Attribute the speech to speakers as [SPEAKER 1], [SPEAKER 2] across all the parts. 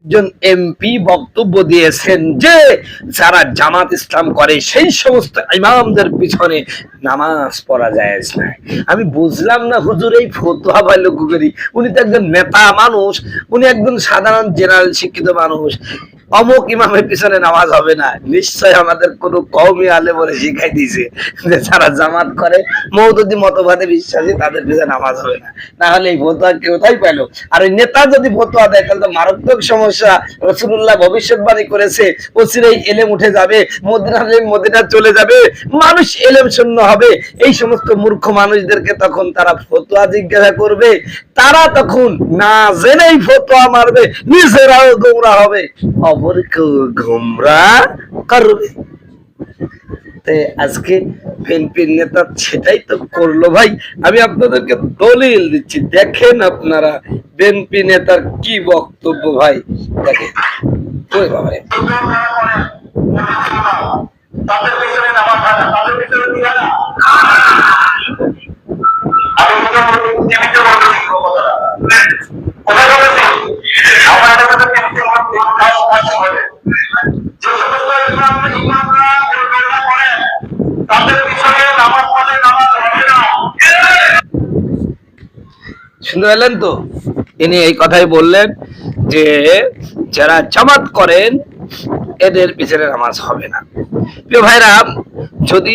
[SPEAKER 1] একজন এমপি বক্তব্য দিয়েছেন যে যারা জামাত ইসলাম করে সেই সমস্ত ইমামদের পিছনে নামাজ পড়া জায়েজ নাই। আমি বুঝলাম না হুজুর এই ফতোয়া পাইলো কি করি? উনি তো একজন নেতা মানুষ, উনি একজন সাধারণ জেনারেল শিক্ষিত মানুষ। অমুক ইমামের পিছনে নামাজ হবে না, নিশ্চয় আমাদের কোন কওমি আলেম বলে শিখাই দিয়েছে যে যারা জামাত করে মওদুদি মতবাদে বিশ্বাসী তাদের পিছনে নামাজ হবে না। না হলে এই ফতোয়া কোথায় পেলো? আর ওই নেতা যদি ফতোয়া দেয় তাহলে তো মারাত্মক সমস্যা। রাসূলুল্লাহ ভবিষ্যৎবাণী করেছে অচিরেই এলেম উঠে যাবে, মদিনা চলে যাবে, মানুষ এলেম শূন্য হবে। এই সমস্ত মূর্খ মানুষদেরকে তখন তারা ফতোয়া জিজ্ঞাসা করবে, তারা তখন না জেনেই ফতোয়া মারবে, নিজেরাও গোমরা হবে, অপরকেও গোমরা করবে। আজকে বিএনপির নেতা সেটাই তো করলো ভাই। আমি আপনাদেরকে দলিল দিচ্ছি, দেখেন আপনারা বিএনপি নেতার কি বক্তব্য ভাই। দেখেন ওই বাবা তাদের পিছনে নামাজ হয় না, তাদের পিছনে দিয়ে না। আমি জীবিত বলছি কথাটা কোথায় বলেছি আমার এটা কথা কেমন হবে যে সমস্ত ইমামরা করেন তাদের পিছনে নামাজ পড়লে নামাজ হবে না। শুনতে পেলেন তো? ইনি এই কথাই বললেন যে যারা জামাত করেন এদের পিছনে নামাজ হবে না। প্রিয় ভাইরা, যদি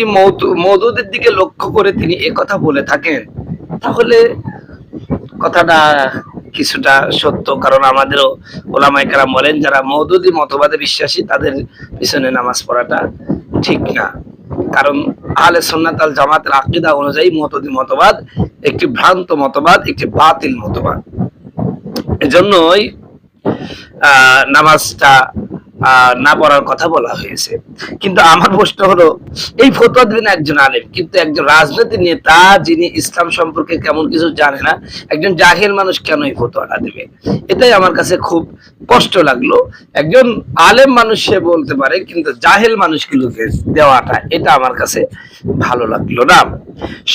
[SPEAKER 1] মওদুদের দিকে লক্ষ্য করে তিনি এ কথা বলে থাকেন তাহলে কথাটা কিছুটা সত্য। কারণ আমাদেরও ওলামায়ে কেরাম বলেন যারা মওদুদি মতবাদে বিশ্বাসী তাদের পিছনে নামাজ পড়াটা ঠিক না। কারণ আহলে সুন্নাত ওয়াল জামাতের আকীদা অনুযায়ী মওদুদি মতবাদ একটি ভ্রান্ত মতবাদ, একটি বাতিল মতবাদ। এজন্যই নামাজটা না পড়ার কথা বলা হয়েছে। কিন্তু আমার প্রশ্ন হলো, এই ফতোয়া দিবেন একজন আলেম, কিন্তু একজন রাজনীতি নেতা যিনি ইসলাম সম্পর্কে কেমন কিছু জানে না, একজন জাহেল মানুষ কেন এই ফতোয়াটা দেবে? এটাই আমার কাছে খুব কষ্ট লাগলো। একজন আলেম মানুষ সে বলতে পারে, কিন্তু জাহেল মানুষগুলোকে দেওয়াটা এটা আমার কাছে ভালো লাগলো না।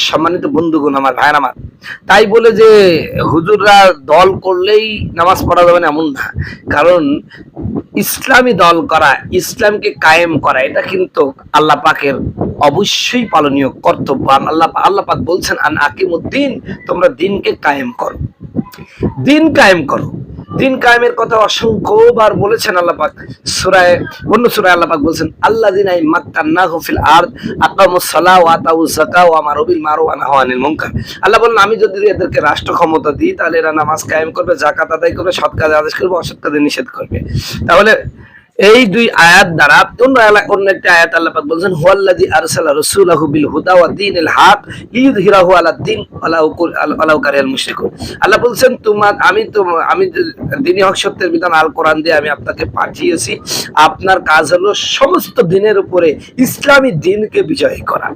[SPEAKER 1] সম্মানিত বন্ধুগণ, আমার ভাইয়ের আমার, তাই বলে যে হুজুররা দল করলেই নামাজ পড়া যাবে না এমন না। কারণ ইসলামী দল করা, ইসলামকে কায়েম করা, এটা কিন্তু আল্লাহ পাকের অবশ্যই পালনীয় কর্তব্য। আল্লাহ পাক বলছেন আন আকিমুদ্দিন, তোমরা দিনকে কায়েম করো, দিন কায়েম করো। দিন কায়েমের কথা অসংখ্যবার বলেছেন আল্লাহ পাক। অন্য সূরায় আল্লাহ পাক বলছেন আল্লাযিনা মাক্কান্নাহু ফিল আরদ আকামুস সালাহ ওয়া আতাউজ যাকাত ওয়া আমারু বিল মারুফ ওয়া নাহাউ আনিল মুনকার। আল্লাহ বলেন আমি যদি এদেরকে রাষ্ট্র ক্ষমতা দিই তাহলে এরা নামাজ কায়েম করবে, যাকাত আদায় করবে, সৎ কাজ আদেশ করবে, অসৎ কাজে নিষেধ করবে। তাহলে এই দুই আয়াত দ্বারা অন্য একটা আয়াত আল্লাহ পাক বলেন হুয়াল্লাযী আরসালা রাসূলাহু বিল হুদা ওয়া দীনিল হক লিইয়ুযহিরাহু আলাদ-দীন ওয়ালাউ কারিহাল মুশরিকুন। আল্লাহ বলেন আমি দ্বীনি হক সত্যের বিধান আল কোরআন দিয়ে আমি আপনাকে পাঠিয়েছি, আপনার কাজ হলো সমস্ত দিনের উপরে ইসলামী দ্বীনকে বিজয় করা।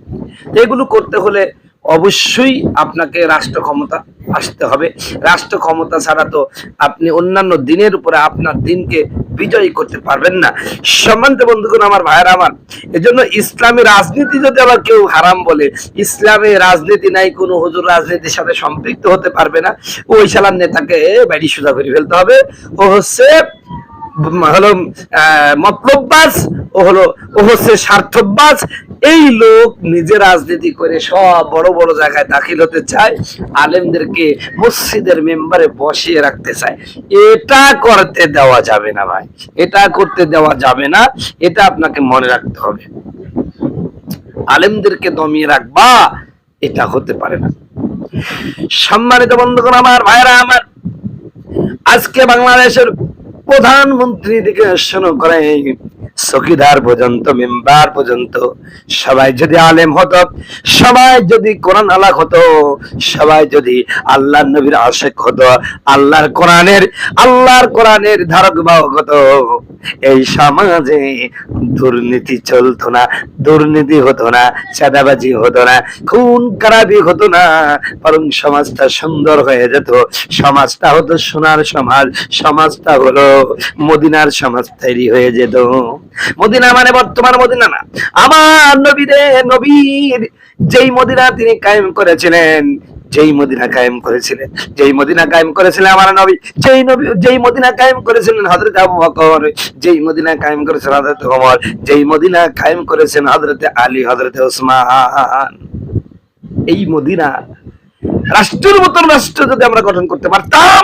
[SPEAKER 1] এগুলো করতে হলে অবশ্যই আপনাকে রাষ্ট্র ক্ষমতা আসতে হবে। রাষ্ট্র ক্ষমতা ছাড়া তো আপনি অন্যান্য দিনের উপরে আপনার দিনকে বিজয়ী করতে পারবেন না। সম্মানিত বন্ধুগণ, আমার ভাইয়েরা আমার, এজন্য ইসলামী রাজনীতি যদি আবার কেউ হারাম বলে, ইসলামী রাজনীতি নাই, কোনো হুজুর রাজনীতির সাথে সম্পৃক্ত হতে পারবে না। ওই শালার নেতাকে বাড়ি সোজা করে ফেলতে হবে। ও হচ্ছে মতলববাজ, ও হচ্ছে স্বার্থবাজ। এই লোক নিজে রাজনীতি করে সব বড় বড় জায়গায় দাখিল হতে চায়, আলেমদেরকে মসজিদের মেম্বারে বসিয়ে রাখতে চায়। এটা করতে দেওয়া যাবে না ভাই, এটা করতে দেওয়া যাবে না। এটা আপনাকে মনে রাখতে হবে। আলেমদেরকে দমিয়ে রাখবা, এটা হতে পারে না। সম্মানিত বন্ধুগণ, আমার ভাইরা আমার, আজকে বাংলাদেশের প্রধানমন্ত্রী থেকে শুরু করে চকিদার পর্যন্ত, মেম্বার পর্যন্ত সবাই যদি আলেম হতো, সবাই যদি কোরআন আলাক হতো, সবাই যদি আল্লাহর নবীর আশিক হতো, আল্লাহর কোরআনের ধারক বাহক হতো, এই সমাজে দুর্নীতি চলতো না, দুর্নীতি হতো না, চাঁদাবাজি হতো না, খুন খারাপি হতো না, বরং সমাজটা সুন্দর হয়ে যেত। সমাজটা হতো সোনার সমাজ, সমাজটা হলো মদিনার সমাজ তৈরি হয়ে যেত। মদিনা মানে বর্তমান মদিনা না, আমার নবীর যেই মদিনা তিনি কায়েম করেছিলেন যেই মদিনা কায়েম করেছিলেন, যেই মদিনা কায়েম করেছিলেন আমার নবী, যেই মদিনা কায়েম করেছিলেন হযরত আবু বকর, যেই মদিনা কায়েম করেছিলেন হযরত ওমর, যেই মদিনা কায়েম করেছেন হযরত আলী, হযরত ওসমান। এই মদিনা রাষ্ট্রের মতন রাষ্ট্র যদি আমরা গঠন করতে পারতাম,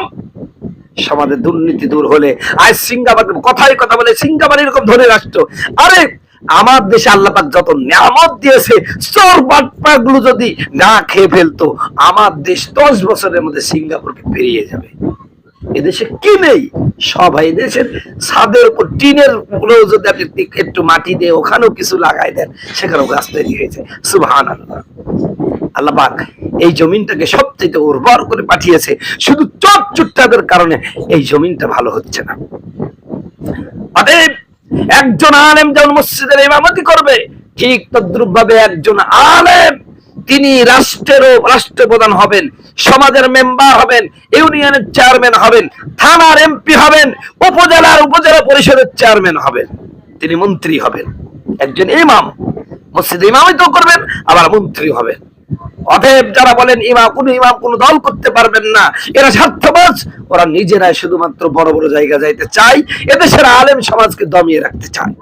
[SPEAKER 1] সমাজের দুর্নীতি দূর হলে আজ সিঙ্গাপুর, কথায় কথা বলে সিঙ্গাপুর এরকম ধনী রাষ্ট্র। আরে আমার দেশে আল্লাহ পাক যত নিয়ামত দিয়েছে, চোর বাটপার গুলো যদি না খেয়ে ফেলতো, আমার দেশ 10 বছরের মধ্যে সিঙ্গাপুরকে পেরিয়ে যাবে। এদেশে কি নেই? সব এই দেশের ছাদের উপর টিনের গুলো যদি আপনি একটু মাটি দিয়ে ওখানেও কিছু লাগাই দেন, সেখানেও গাছ তৈরি হয়েছে। সুবহানাল্লাহ। আল্লাহ পাক এই জমিনটাকে সবচেয়ে উর্বর করে পাঠিয়েছে, শুধু চোর চুট্টাদের কারণে এই জমিনটা ভালো হচ্ছে না। অতএব একজন আলেম যেমন মসজিদের ইমামতি করবে, ঠিক তদ্রুপ ভাবে একজন আলেম তিনি রাষ্ট্রপ্রধান হবেন, সমাজের মেম্বার হবেন, ইউনিয়নের চেয়ারম্যান হবেন, থানার এমপি হবেন, উপজেলা পরিষদের চেয়ারম্যান হবেন, তিনি মন্ত্রী হবেন। একজন ইমাম মসজিদে ইমামতি করবেন, আবার মন্ত্রী হবেন। অতএব যারা বলেন ইমাম কোন দল করতে পারবেন না, এরা স্বার্থবাজ। ওরা নিজেরাই শুধুমাত্র বড় বড় জায়গা যাইতে চায়, এদেশের আলেম সমাজকে দমিয়ে রাখতে চায়।